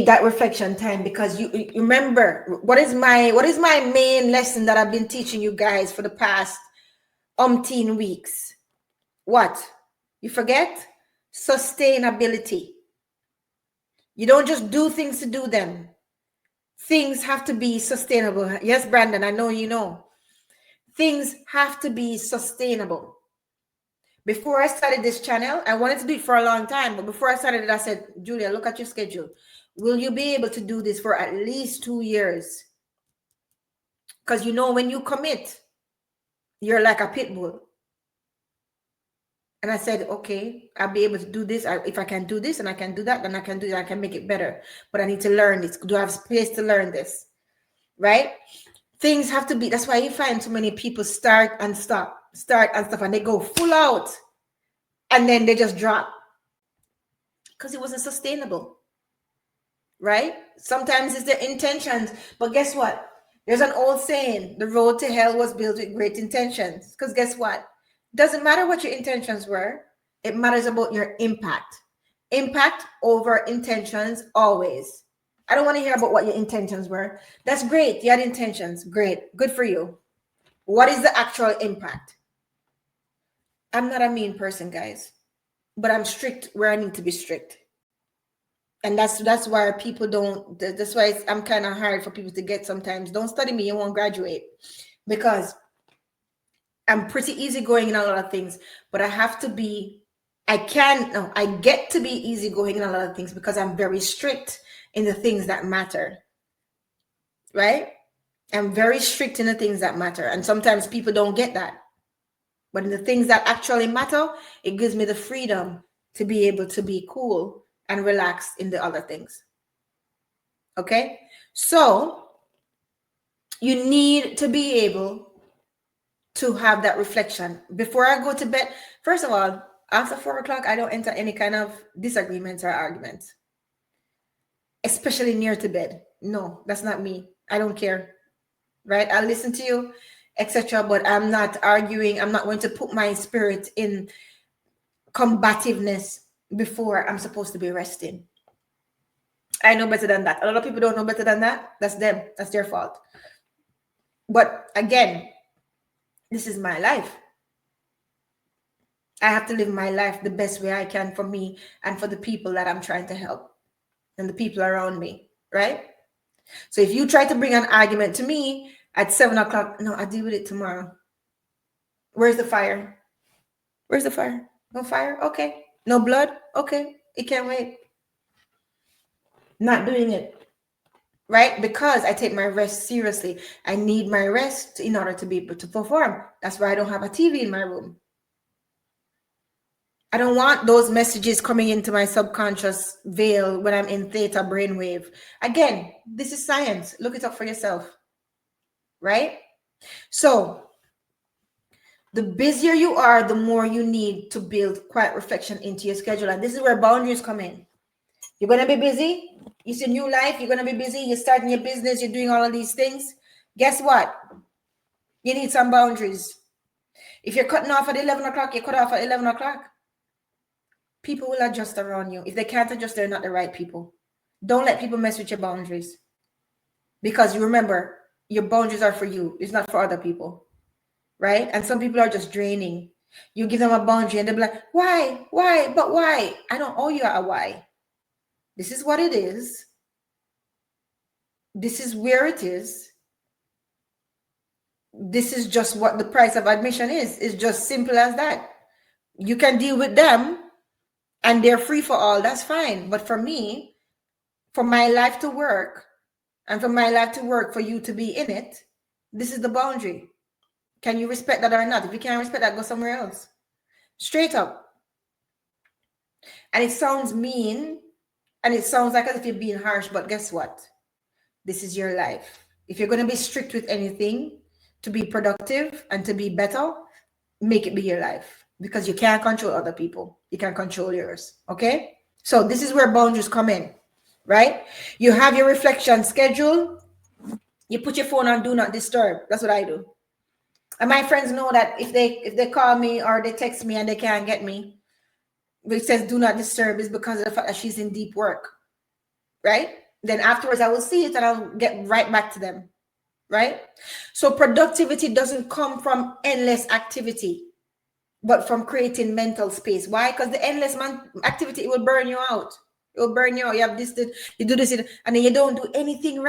that reflection time, because you remember what is my main lesson that I've been teaching you guys for the past umpteen weeks. What? You forget? Sustainability. You don't just do things to do them. Things have to be sustainable. Yes, Brandon, I know you know. Things have to be sustainable. Before I started this channel, I wanted to do it for a long time, but before I started it, I said, Julia, look at your schedule. Will you be able to do this for at least 2 years? Because you know, when you commit, you're like a pit bull. And I said, okay, I'll be able to do this. If I can do this and I can do that, then I can do that. I can make it better. But I need to learn this. Do I have space to learn this? Right? Things have to be, that's why you find so many people start and stop, and they go full out and then they just drop because it wasn't sustainable. Right? Sometimes it's their intentions, but guess what? There's an old saying, the road to hell was built with great intentions. Because guess what? Doesn't matter what your intentions were. It matters about your impact. Impact over intentions always. I don't want to hear about what your intentions were. That's great. You had intentions. Great. Good for you. What is the actual impact? I'm not a mean person, guys, but I'm strict where I need to be strict. And that's why people don't, that's why I'm kind of hard for people to get sometimes. Don't study me, you won't graduate. Because I'm pretty easygoing in a lot of things, but I have to be, I get to be easygoing in a lot of things because I'm very strict in the things that matter. Right? I'm very strict in the things that matter. And sometimes people don't get that. But in the things that actually matter, it gives me the freedom to be able to be cool and relaxed in the other things. Okay? So you need to be able to have that reflection before I go to bed. First of all, after 4 o'clock, I don't enter any kind of disagreements or arguments, especially near to bed. No, that's not me. I don't care. Right? I'll listen to you, etc. But I'm not arguing. I'm not going to put my spirit in combativeness before I'm supposed to be resting. I know better than that. A lot of people don't know better than that. That's them. That's their fault. But again, this is my life. I have to live my life the best way I can for me and for the people that I'm trying to help and the people around me, right? So if you try to bring an argument to me at 7 o'clock, no, I'll deal with it tomorrow. Where's the fire? Where's the fire? No fire? Okay. No blood? Okay. It can't wait. Not doing it. Right? Because I take my rest seriously. I need my rest in order to be able to perform. That's why I don't have a TV in my room. I don't want those messages coming into my subconscious veil when I'm in theta brainwave. Again, this is science. Look it up for yourself. Right? So, the busier you are, the more you need to build quiet reflection into your schedule. And this is where boundaries come in. You're going to be busy. It's your new life. You're going to be busy. You're starting your business. You're doing all of these things. Guess what? You need some boundaries. If you're cutting off at 11 o'clock, you cut off at 11 o'clock. People will adjust around you. If they can't adjust, they're not the right people. Don't let people mess with your boundaries. Because you remember, your boundaries are for you. It's not for other people. Right? And some people are just draining. You give them a boundary and they'll be like, why? Why? But why? I don't owe you a why. This is what it is. This is where it is. This is just what the price of admission is. It's just simple as that. You can deal with them and they're free for all. That's fine. But for me, for my life to work and for my life to work for you to be in it, this is the boundary. Can you respect that or not? If you can't respect that, go somewhere else. Straight up. And it sounds mean and it sounds like as if you're being harsh, but guess what? This is your life. If you're going to be strict with anything to be productive and to be better, make it be your life because you can't control other people. You can control yours. Okay? So this is where boundaries come in, right? You have your reflection schedule. You put your phone on do not disturb. That's what I do. And my friends know that if they call me or they text me and they can't get me, it says do not disturb is because of the fact that she's in deep work, right? Then afterwards, I will see it and I'll get right back to them. Right? So productivity doesn't come from endless activity, but from creating mental space. Why? Because the endless activity, it will burn you out. It will burn you out. You have this, you do this, and then you don't do anything right.